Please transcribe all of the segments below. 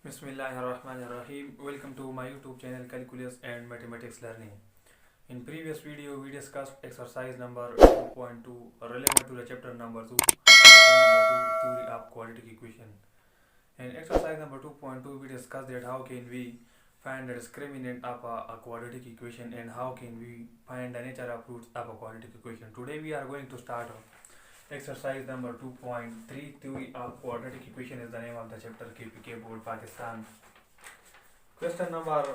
Bismillahirrahmanirrahim. Welcome to my YouTube channel Calculus and Mathematics Learning. In previous video, we discussed exercise number 2.2 relevant to the chapter number 2, question number 2, theory of quadratic equation. In exercise number 2.2, we discussed that how can we find the discriminant of a quadratic equation and how can we find the nature of roots of a quadratic equation. Today we are going to start exercise number 2.3 theory of quadratic equation is the name of the chapter KPK Board Pakistan. Question number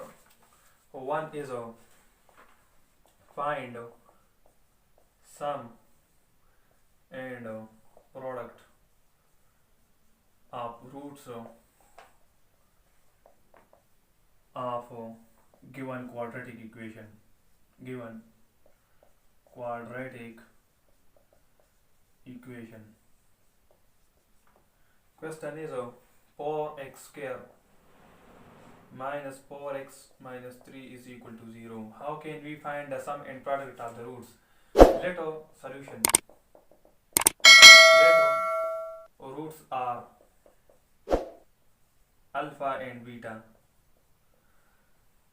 1 is find sum and product of roots of given quadratic equation. Given quadratic equation. Question is 4x square minus 4x minus 3 is equal to 0. How can we find the sum and product of the roots? Let solution. Let roots are alpha and beta.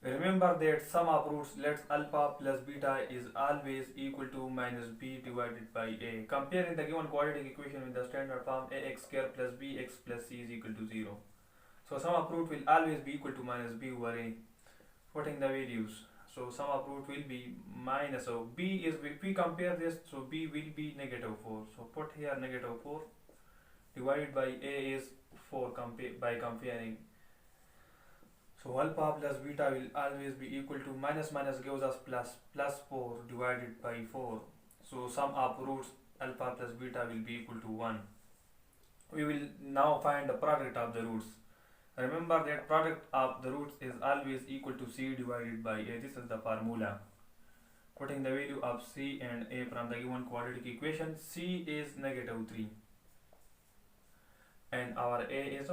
Remember that sum of roots let alpha plus beta is always equal to minus b divided by a. Comparing the given quadratic equation with the standard form ax square plus bx plus c is equal to 0. So sum of root will always be equal to minus b over a. Putting the values. So sum of root will be minus, so b is, if we compare this, so b will be negative 4. So put here negative 4 divided by a is 4 by comparing. So alpha plus beta will always be equal to minus gives us plus 4 divided by 4. So sum of roots alpha plus beta will be equal to 1. We will now find the product of the roots. Remember that product of the roots is always equal to c divided by a. This is the formula. Putting the value of c and a from the given quadratic equation, c is negative 3 and our a is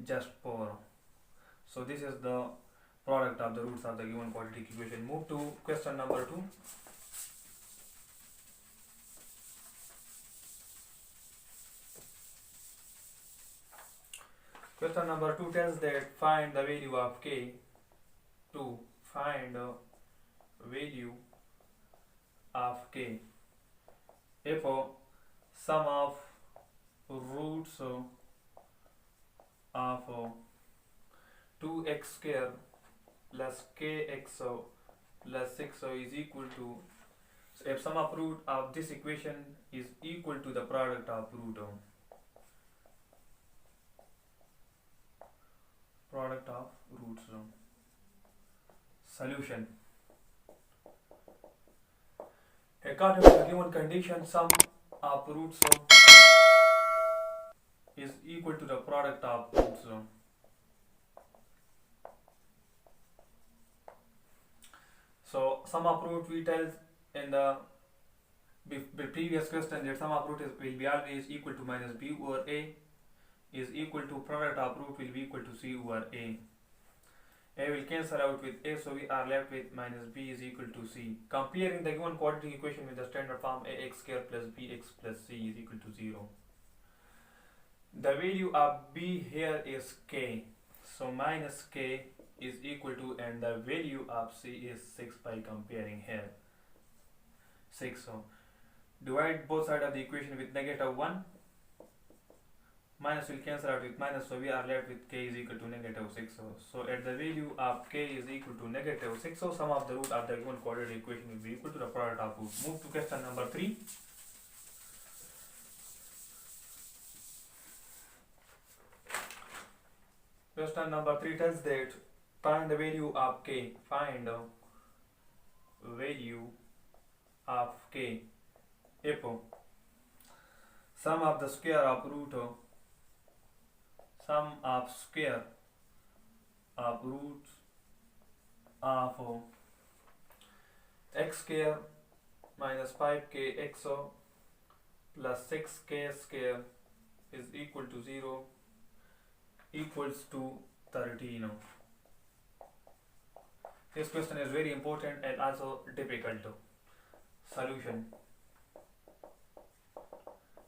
just 4. So this is the product of the roots of the given quadratic equation. Move to question number 2. Question number 2 tells that find the value of k. To find the value of k if sum of roots of 2x square plus kx plus 6 is equal to, so if sum of root of this equation is equal to the product of roots. Solution. According to the given condition, sum of roots is equal to the product of roots. So sum of root we tell in the previous question that sum of root will be always equal to minus b over a is equal to product of root will be equal to c over a. A will cancel out with a, so we are left with minus b is equal to c. Comparing the given quadratic equation with the standard form ax square plus bx plus c is equal to 0. The value of b here is k, so minus k is equal to, and the value of c is 6 by comparing here 6. So divide both sides of the equation with negative 1. Minus will cancel out with minus, so we are left with k is equal to negative 6. So at the value of k is equal to negative 6, so sum of the root of the given quadratic equation will be equal to the product of root. Move to question number 3. Question number 3 tells that find the value of k. Find the value of k if sum of the square of root of x square minus 5k x plus 6k square is equal to 0 equals to 13. This question is very important and also difficult. Solution.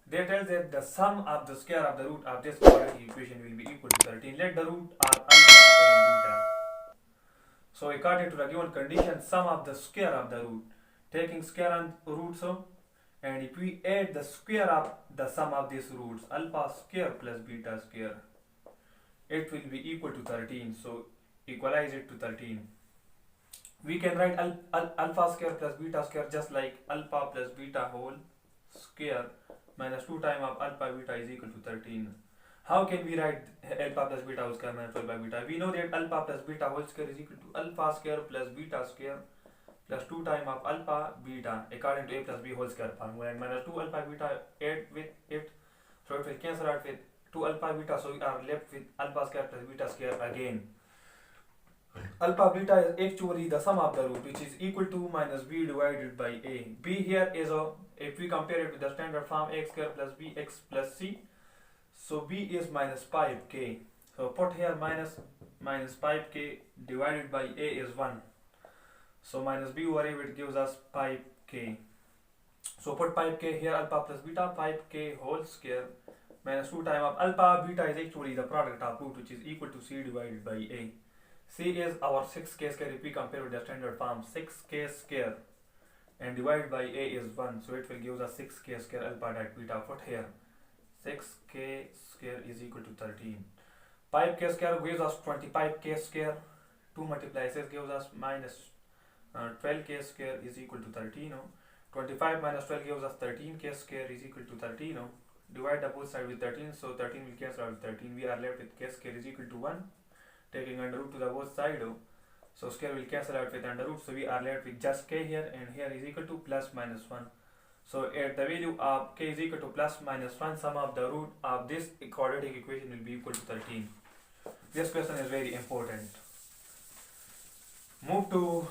They tell that the sum of the square of the root of this quadratic equation will be equal to 13. Let the root are alpha and beta. So according to the given condition, sum of the square of the root, taking square and root, so, and if we add the square of the sum of these roots, alpha square plus beta square, it will be equal to 13. So equalize it to 13. We can write alpha square plus beta square just like alpha plus beta whole square minus 2 times of alpha beta is equal to 13. How can we write alpha plus beta whole square minus 12 by beta? We know that alpha plus beta whole square is equal to alpha square plus beta square plus 2 times of alpha beta according to a plus b whole square formula, and minus 2 alpha beta add with it, so it will cancel out with 2 alpha beta, so we are left with alpha square plus beta square again. Alpha beta is actually the sum of the root, which is equal to minus b divided by a. B here is if we compare it with the standard form x square plus bx plus c, so b is minus 5k. So put here minus 5k divided by a is 1. So minus b over a, it gives us 5k. So put 5k here, alpha plus beta, 5k whole square minus 2 times of alpha beta is actually the product of root, which is equal to c divided by a. C is our 6k square if we compare with the standard form, 6k square and divided by a is 1, so it will give us 6k square alpha dot beta. Put here 6k square is equal to 13. 5k square gives us 25k square, 2 multiply 6 gives us minus 12k square is equal to 13. 25 minus 12 gives us 13k square is equal to 13. Divide the both sides with 13, so 13 will cancel out with 13. We are left with k square is equal to 1. Taking under root to the both side, so square will cancel out with under root, so we are left with just k here, and here is equal to plus minus 1. So at the value of k is equal to plus minus 1, sum of the root of this quadratic equation will be equal to 13. This question is very important. Move to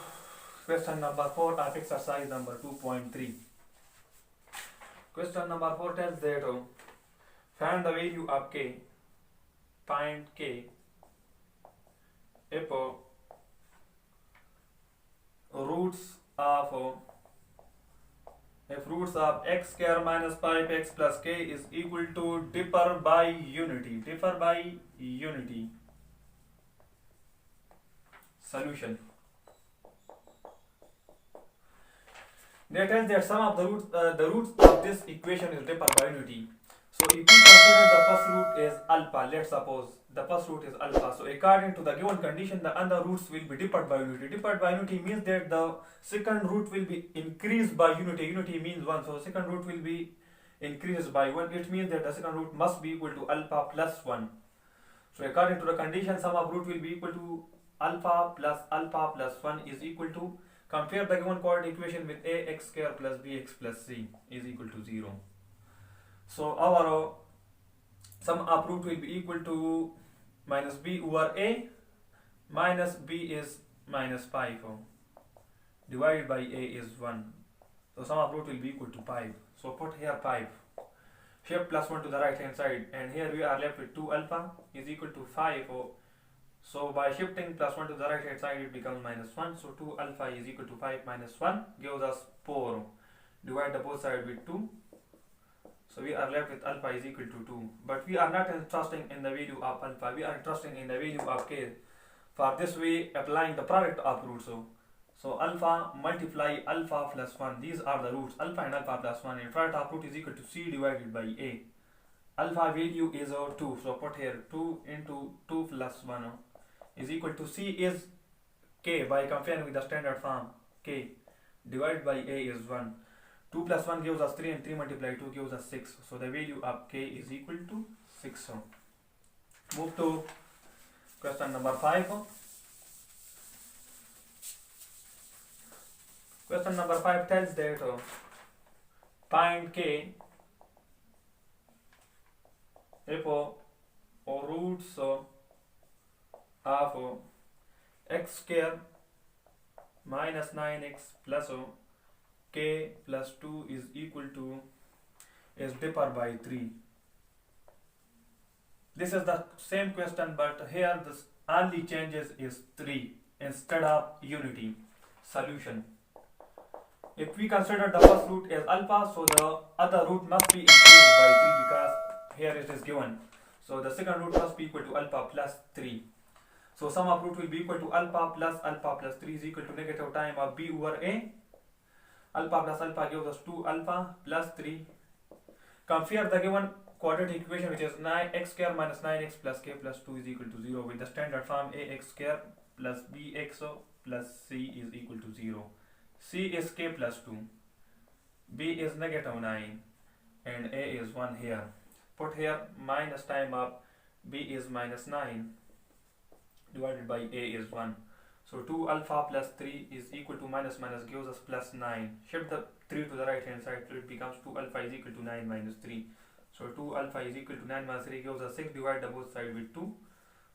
question number 4 of exercise number 2.3. Question number 4 tells that find the value of k, find k if roots of x square minus 5x plus k is equal to differ by unity. Solution. They tell that sum of the roots of this equation is differ by unity. So if we consider the first root is alpha, let's suppose the first root is alpha. So according to the given condition, the other roots will be differed by unity. Differed by unity means that the second root will be increased by unity. Unity means 1. So second root will be increased by 1. It means that the second root must be equal to alpha plus 1. So according to the condition, sum of root will be equal to alpha plus 1 is equal to, compare the given quadratic equation with ax square plus bx plus c is equal to 0. So our sum of root will be equal to minus b over a, minus b is minus 5, divided by a is 1. So sum of root will be equal to 5. So put here 5. Shift plus 1 to the right hand side, and here we are left with 2 alpha is equal to 5. So by shifting plus 1 to the right hand side, it becomes minus 1. So 2 alpha is equal to 5 minus 1 gives us 4. Divide the both sides with 2. So we are left with alpha is equal to 2. But we are not interested in the value of alpha. We are interested in the value of k. For this way, applying the product of roots. So alpha multiply alpha plus 1. These are the roots, alpha and alpha plus 1. And product of root is equal to c divided by a. Alpha value is 2. So put here 2 into 2 plus 1 is equal to c is k by comparing with the standard form k divided by a is 1. 2 plus 1 gives us 3 and 3 multiply 2 gives us 6. So the value of k is equal to 6. Move to question number 5. Question number 5 tells that find k if roots of x square minus 9x plus k plus 2 is equal to is differ by 3. This is the same question, but here the only changes is 3 instead of unity. Solution. If we consider the first root as alpha, so the other root must be increased by 3 because here it is given. So the second root must be equal to alpha plus 3. So sum of root will be equal to alpha plus 3 is equal to negative time of b over a. Alpha plus alpha gives us 2 alpha plus 3. Compare the given quadratic equation, which is 9x square minus 9x plus k plus 2 is equal to 0 with the standard form ax square plus bx plus c is equal to 0. C is k plus 2, b is negative 9, and a is 1 here. Put here minus time of b is minus 9 divided by a is 1. So 2 alpha plus 3 is equal to minus gives us plus 9. Shift the 3 to the right hand side, so it becomes 2 alpha is equal to 9 minus 3. So 2 alpha is equal to 9 minus 3 gives us 6, divide the both side with 2.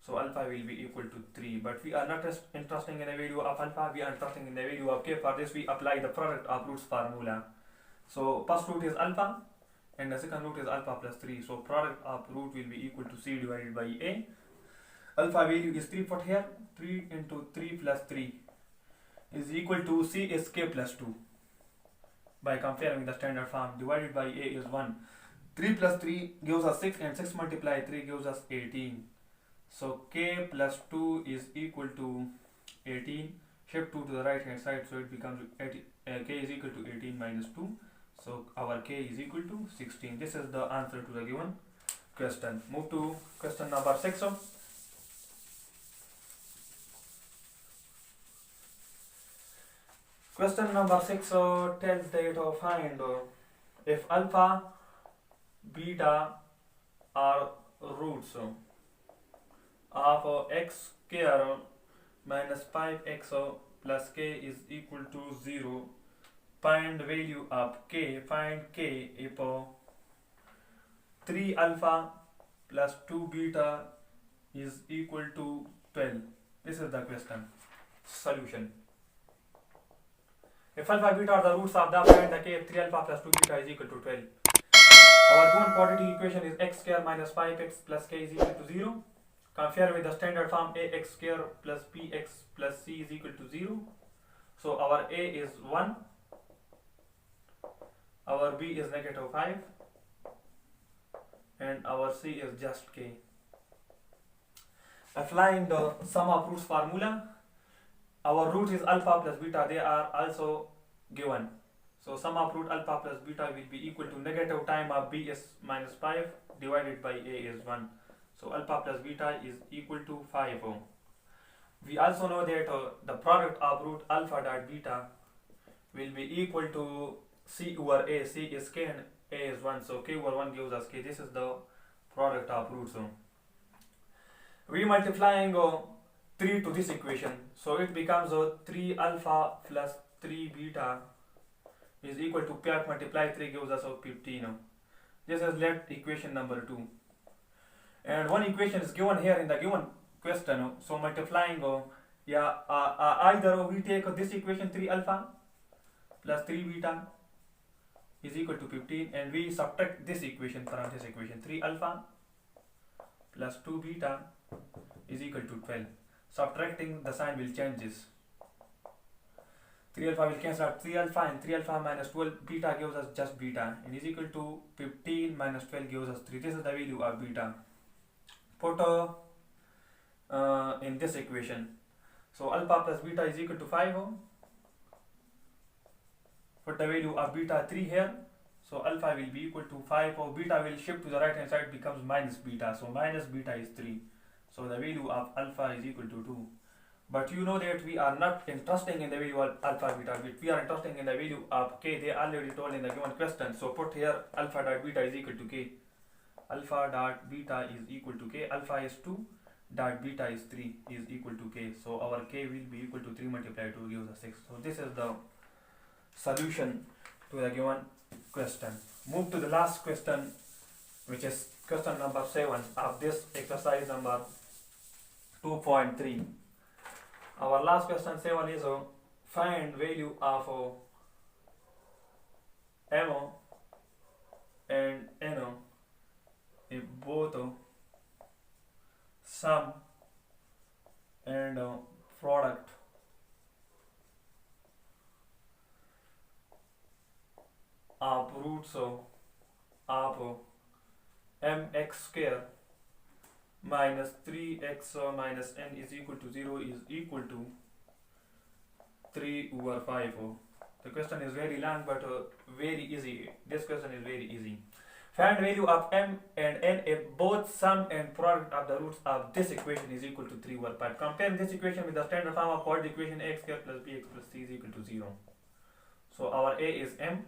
So alpha will be equal to 3. But we are not interested in the value of alpha, we are interested in the value of k. For this we apply the product of roots formula. So first root is alpha and the second root is alpha plus 3. So product of root will be equal to c divided by a. Alpha value is 3 put here. 3 into 3 plus 3 is equal to c is k plus 2. By comparing the standard form, divided by a is 1. 3 plus 3 gives us 6 and 6 multiply 3 gives us 18. So k plus 2 is equal to 18. Shift 2 to the right hand side, so it becomes k is equal to 18 minus 2. So our k is equal to 16. This is the answer to the given question. Move to question number 6. Question number 6 tells that find if alpha, beta are roots of x square minus 5x plus k is equal to 0. Find value of k. Find k if 3 alpha plus 2 beta is equal to 12. This is the question. Solution. If alpha beta are the roots of the, find the k if 3 alpha plus 2 beta is equal to 12. Our given quadratic equation is x square minus 5x plus k is equal to 0. Compare with the standard form ax square plus bx plus c is equal to 0. So our a is 1, our b is negative 5, and our c is just k. Applying the sum of roots formula, our root is alpha plus beta, they are also given. So sum of root alpha plus beta will be equal to negative time of b is minus 5 divided by a is 1. So alpha plus beta is equal to 5. We also know that the product of root alpha dot beta will be equal to c over a. C is k and a is 1. So k over 1 gives us k. This is the product of roots. We multiplying 3 to this equation. So it becomes 3 alpha plus 3 beta is equal to 5 multiply 3 gives us 15. This is left equation number 2. And one equation is given here in the given question. So multiplying, either we take this equation 3 alpha plus 3 beta is equal to 15, and we subtract this equation from this equation. 3 alpha plus 2 beta is equal to 12. Subtracting, the sign will change this. 3 alpha will cancel out 3 alpha, and 3 alpha minus 12 beta gives us just beta, and is equal to 15 minus 12 gives us 3. This is the value of beta. Put in this equation. So alpha plus beta is equal to 5. Put the value of beta 3 here. So alpha will be equal to 5. Beta will shift to the right hand side, becomes minus beta. So minus beta is 3. So the value of alpha is equal to 2. But you know that we are not interested in the value of alpha beta, we are interested in the value of k. They already told in the given question. So put here alpha dot beta is equal to k. Alpha dot beta is equal to k. Alpha is 2 dot beta is 3 is equal to k. So our k will be equal to 3 multiplied 2 gives us 6. So this is the solution to the given question. Move to the last question, which is question number 7 of this exercise number 2.3. Our last question 7 is find value of m and n if both sum and product roots of mx square minus 3x minus n is equal to 0 is equal to 3 over 5. The question is very long but very easy. This question is very easy. Find value of m and n if both sum and product of the roots of this equation is equal to 3 over 5. Compare this equation with the standard form of quadratic equation x square plus bx plus c is equal to 0. So our a is m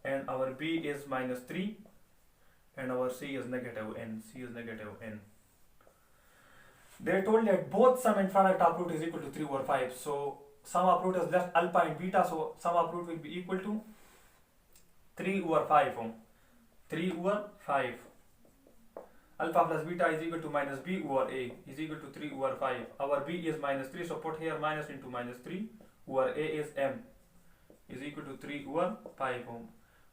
and our b is minus 3 and our c is negative n. They told that both sum and product of root is equal to 3 over 5. So sum of root is left alpha and beta, so sum of root will be equal to 3 over 5. 3 over 5. Alpha plus beta is equal to minus b over a is equal to 3 over 5. Our b is minus 3, so put here minus into minus 3 over a is m is equal to 3 over 5.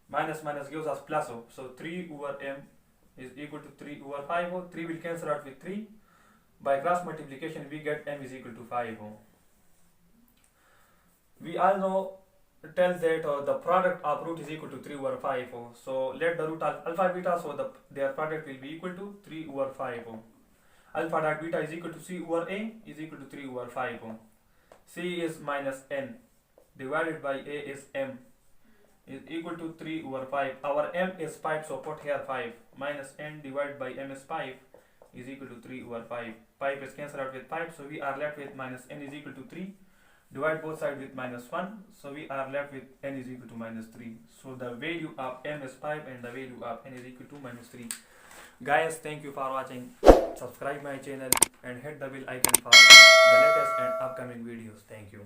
Minus minus gives us plus, so 3 over m is equal to 3 over 5. 3 will cancel out with 3. By cross multiplication we get m is equal to 5. We all know tells that the product of root is equal to 3 over 5. So let the root of alpha beta, so their product will be equal to 3 over 5. Alpha dot beta is equal to c over a is equal to 3 over 5. C is minus n divided by a is m is equal to 3 over 5. Our m is 5, so put here 5 minus n divided by m is 5 is equal to 3 over 5. 5 is cancelled out with 5, so we are left with minus n is equal to 3. Divide both sides with minus 1, so we are left with n is equal to minus 3. So the value of m is 5 and the value of n is equal to minus 3. Guys, thank you for watching. Subscribe my channel and hit the bell icon for the latest and upcoming videos. Thank you.